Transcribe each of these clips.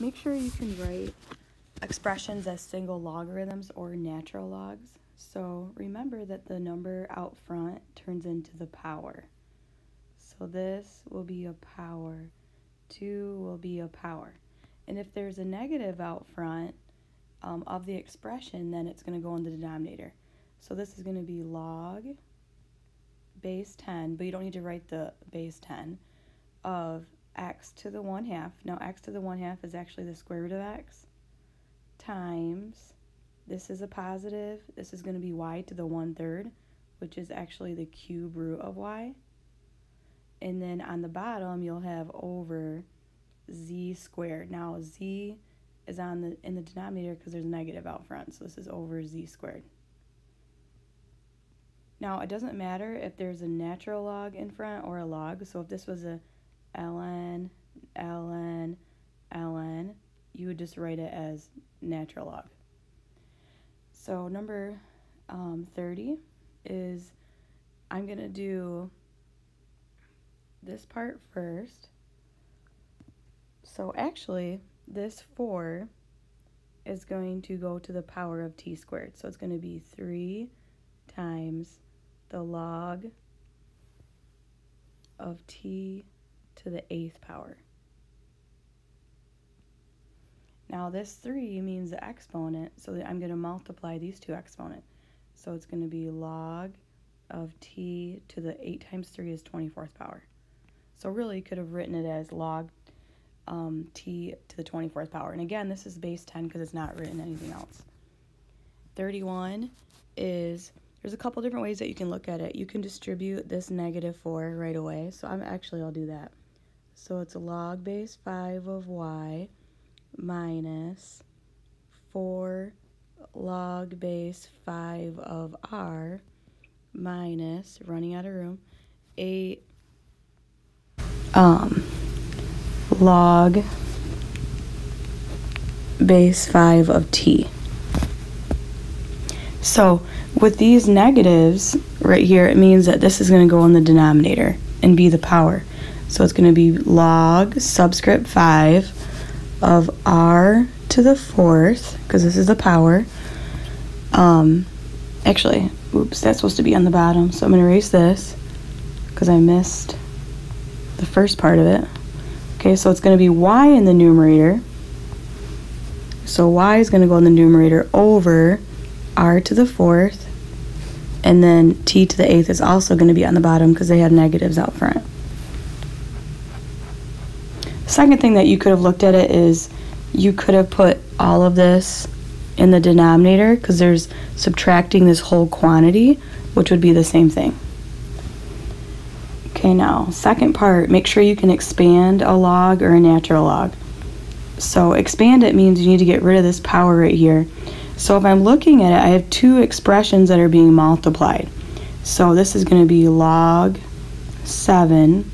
make sure you can write expressions as single logarithms or natural logs. So remember that the number out front turns into the power. So this will be a power, 2 will be a power. And if there's a negative out front of the expression, then it's going to go in the denominator. So this is going to be log base 10, but you don't need to write the base 10, of x to the 1/2. Now x to the 1/2 is actually the square root of x, times, this is a positive, this is going to be y to the 1/3, which is actually the cube root of y. And then on the bottom you'll have over z squared. Now z is in the denominator because there's a negative out front, so this is over z squared. Now it doesn't matter if there's a natural log in front or a log, so if this was a ln, you would just write it as natural log. So number 30 is, I'm going to do this part first. So actually, this 4 is going to go to the power of t squared. So it's going to be 3 times the log of t to the 8th power. Now this 3 means the exponent, so that I'm going to multiply these two exponents. So it's going to be log of t to the 8 times 3 is 24th power. So really you could have written it as log t to the 24th power. And again, this is base 10 because it's not written anything else. 31 is, there's a couple different ways that you can look at it. You can distribute this -4 right away. So I'll do that. So it's log base 5 of y minus 4 log base 5 of r minus, running out of room, 8 log base 5 of t. So with these negatives right here, it means that this is going to go in the denominator and be the power. So it's going to be log subscript 5 of r to the 4th, because this is the power. Actually, oops, that's supposed to be on the bottom, so I'm going to erase this because I missed the first part of it. Okay, so it's going to be y in the numerator. So y is going to go in the numerator over r to the 4th, and then t to the 8th is also going to be on the bottom because they have negatives out front. Second thing that you could have looked at it is you could have put all of this in the denominator because there's subtracting this whole quantity, which would be the same thing. Okay, now second part, make sure you can expand a log or a natural log. So expand it means you need to get rid of this power right here. So if I'm looking at it, I have two expressions that are being multiplied. So this is going to be log 7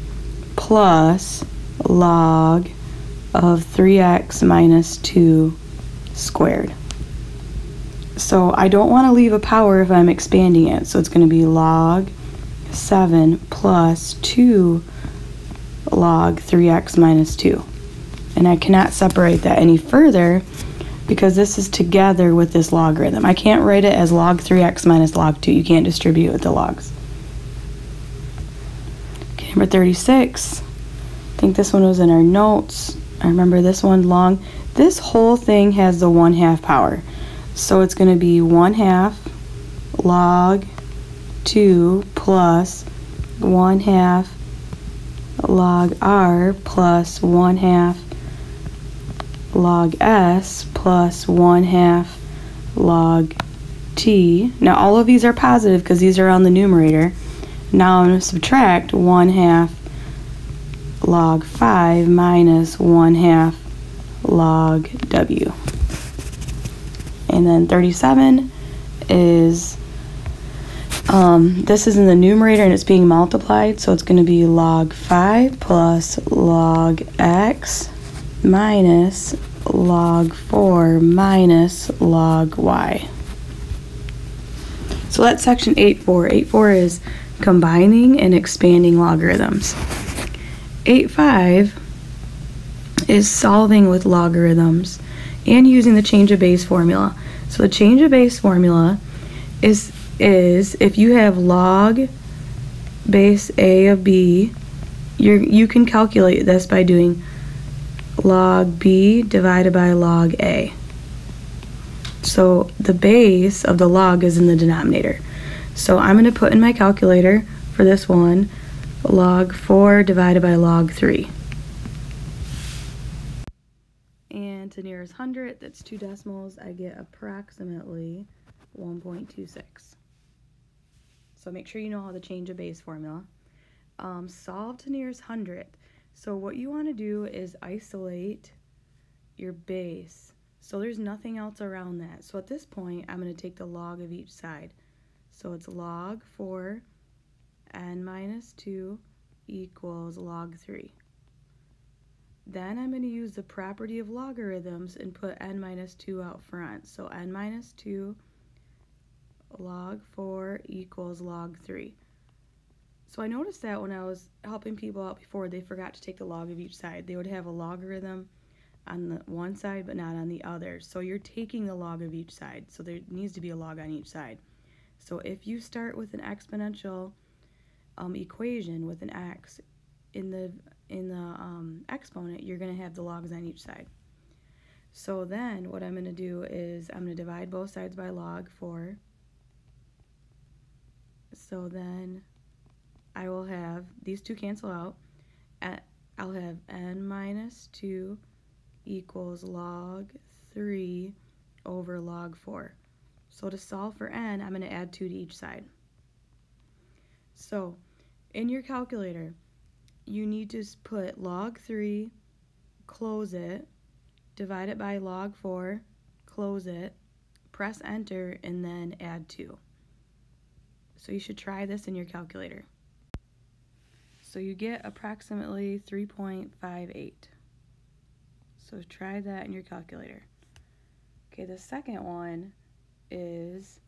plus log of 3x minus 2 squared. So I don't want to leave a power if I'm expanding it. So it's going to be log 7 plus 2 log 3x minus 2. And I cannot separate that any further because this is together with this logarithm. I can't write it as log 3x minus log 2. You can't distribute with the logs. Okay, number 36. I think this one was in our notes. I remember this one long. This whole thing has the 1/2 power. So it's going to be 1/2 log 2 plus 1/2 log r plus 1/2 log s plus 1/2 log t. Now all of these are positive because these are on the numerator. Now I'm going to subtract 1/2 log 5 minus 1/2 log w. And then 37 is, this is in the numerator and it's being multiplied, so it's going to be log 5 plus log x minus log 4 minus log y. So that's section 8.4. 8.4 is combining and expanding logarithms. 8.5 is solving with logarithms and using the change of base formula. So the change of base formula is if you have log base a of b, you can calculate this by doing log b divided by log a. So the base of the log is in the denominator. So I'm going to put in my calculator for this one log 4 divided by log 3. And to nearest hundredth, that's 2 decimals, I get approximately 1.26. So make sure you know how to change a base formula. Solve to nearest hundredth. So what you want to do is isolate your base. So there's nothing else around that. So at this point, I'm going to take the log of each side. So it's log 4 n minus 2 equals log 3. Then I'm going to use the property of logarithms and put n minus 2 out front. So n minus 2 log 4 equals log 3. So I noticed that when I was helping people out before, they forgot to take the log of each side. They would have a logarithm on the one side but not on the other. So you're taking the log of each side. So there needs to be a log on each side. So if you start with an exponential equation with an x in the exponent, you're going to have the logs on each side. So then what I'm going to do is I'm going to divide both sides by log 4. So then I will have these two cancel out. I'll have n minus 2 equals log 3 over log 4. So to solve for n, I'm going to add 2 to each side. So in your calculator, you need to put log 3, close it, divide it by log 4, close it, press enter, and then add 2. So you should try this in your calculator. So you get approximately 3.58. So try that in your calculator. Okay, the second one is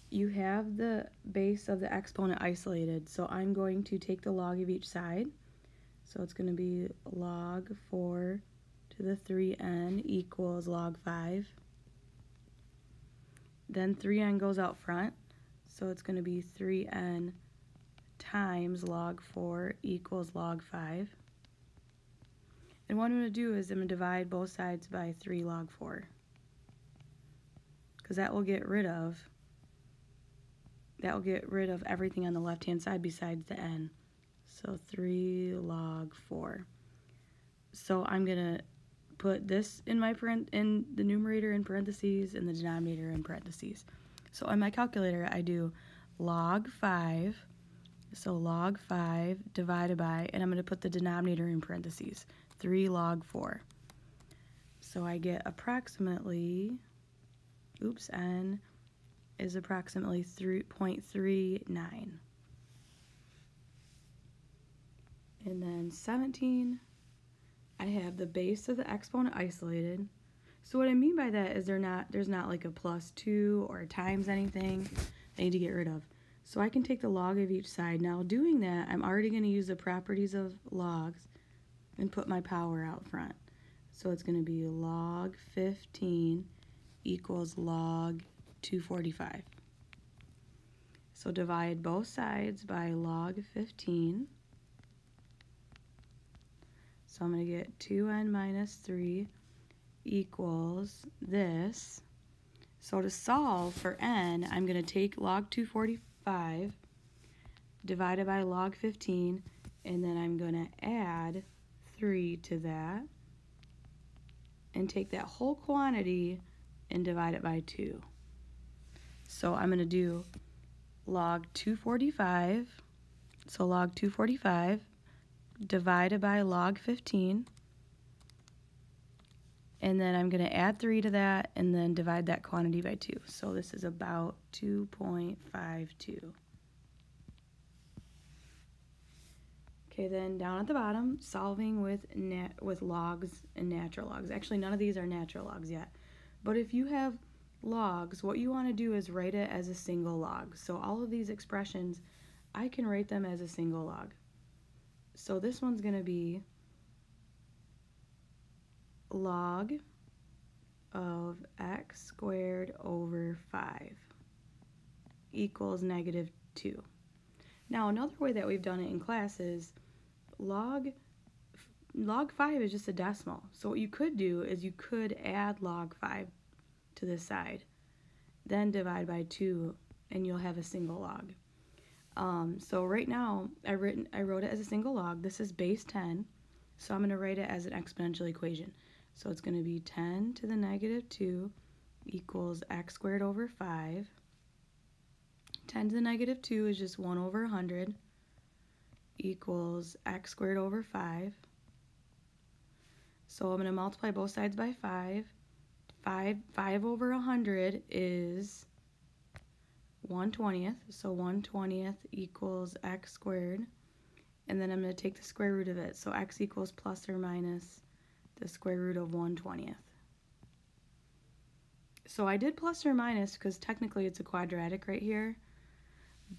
you have the base of the exponent isolated. So I'm going to take the log of each side. So it's going to be log 4 to the 3n equals log 5. Then 3n goes out front. So it's going to be 3n times log 4 equals log 5. And what I'm going to do is I'm going to divide both sides by 3 log 4. Because that will get rid of everything on the left hand side besides the n. So 3 log 4. So I'm going to put this in the numerator in parentheses and the denominator in parentheses. So on my calculator I do log 5. So log 5 divided by, and I'm going to put the denominator in parentheses, 3 log 4. So I get approximately, n is approximately 3.39. And then 17, I have the base of the exponent isolated. So what I mean by that is there's not like a plus 2 or times anything I need to get rid of. So I can take the log of each side. Now doing that, I'm already going to use the properties of logs and put my power out front. So it's going to be log 15 equals log 245. So divide both sides by log 15. So I'm going to get 2n minus 3 equals this. So to solve for n, I'm going to take log 245 divided by log 15, and then I'm going to add 3 to that and take that whole quantity and divide it by 2. So I'm going to do log 245, so log 245 divided by log 15, and then I'm going to add 3 to that and then divide that quantity by 2. So this is about 2.52. Okay, then down at the bottom, solving with logs and natural logs. Actually, none of these are natural logs yet. But if you have logs, what you want to do is write it as a single log. So all of these expressions, I can write them as a single log. So this one's going to be log of x squared over 5 equals -2. Now, another way that we've done it in class is log 5 is just a decimal. So what you could do is you could add log 5 to this side, then divide by 2, and you'll have a single log. So right now, I wrote it as a single log. This is base 10, so I'm going to write it as an exponential equation. So it's going to be 10 to the -2 equals x squared over 5. 10 to the -2 is just 1 over 100 equals x squared over 5. So I'm going to multiply both sides by 5. 5 over 100 is 1/20th, so 1/20th equals x squared. And then I'm going to take the square root of it, so x equals plus or minus the square root of 1/20th. So I did plus or minus because technically it's a quadratic right here.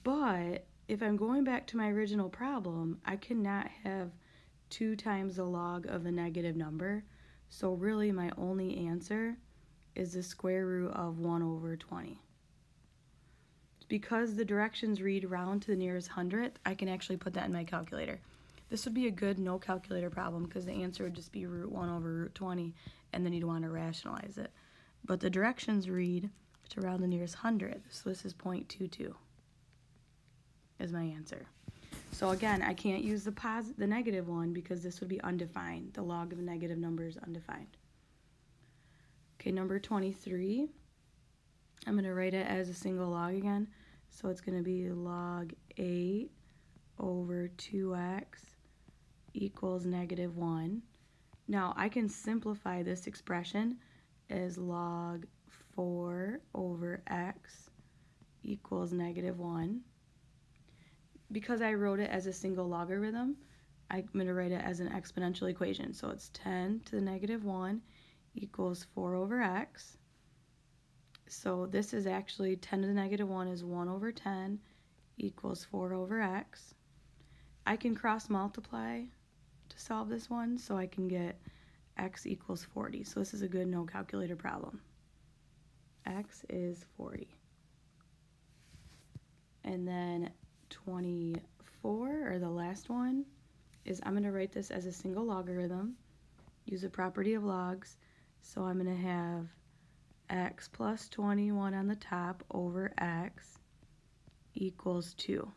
But if I'm going back to my original problem, I cannot have 2 times the log of a negative number. So really my only answer is the square root of 1 over 20. Because the directions read round to the nearest hundredth, I can actually put that in my calculator. This would be a good no calculator problem because the answer would just be root 1 over root 20, and then you'd want to rationalize it. But the directions read to round the nearest hundredth, so this is 0.22 is my answer. So again, I can't use the negative one because this would be undefined. The log of a negative number is undefined. Okay, number 23, I'm going to write it as a single log again. So it's going to be log 8 over 2x equals -1. Now I can simplify this expression as log 4 over x equals -1. Because I wrote it as a single logarithm, I'm going to write it as an exponential equation. So it's 10 to the -1 equals 4 over x. So this is actually 10 to the -1 is 1 over 10 equals 4 over x. I can cross multiply to solve this one, so I can get x equals 40. So this is a good no calculator problem. X is 40. And then 24, or the last one, is I'm going to write this as a single logarithm, use the property of logs. So I'm going to have x plus 21 on the top over x equals 2.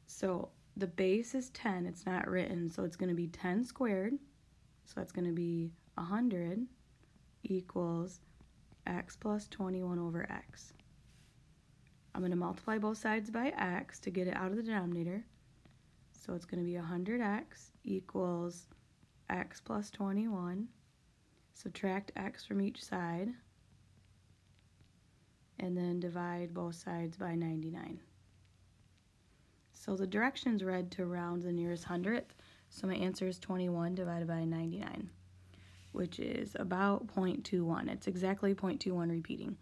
So the base is 10, it's not written, so it's going to be 10 squared, so that's going to be 100 equals x plus 21 over x. I'm going to multiply both sides by x to get it out of the denominator. So it's going to be 100x equals x plus 21. Subtract x from each side. And then divide both sides by 99. So the directions read to round the nearest hundredth. So my answer is 21 divided by 99, which is about 0.21. It's exactly 0.21 repeating.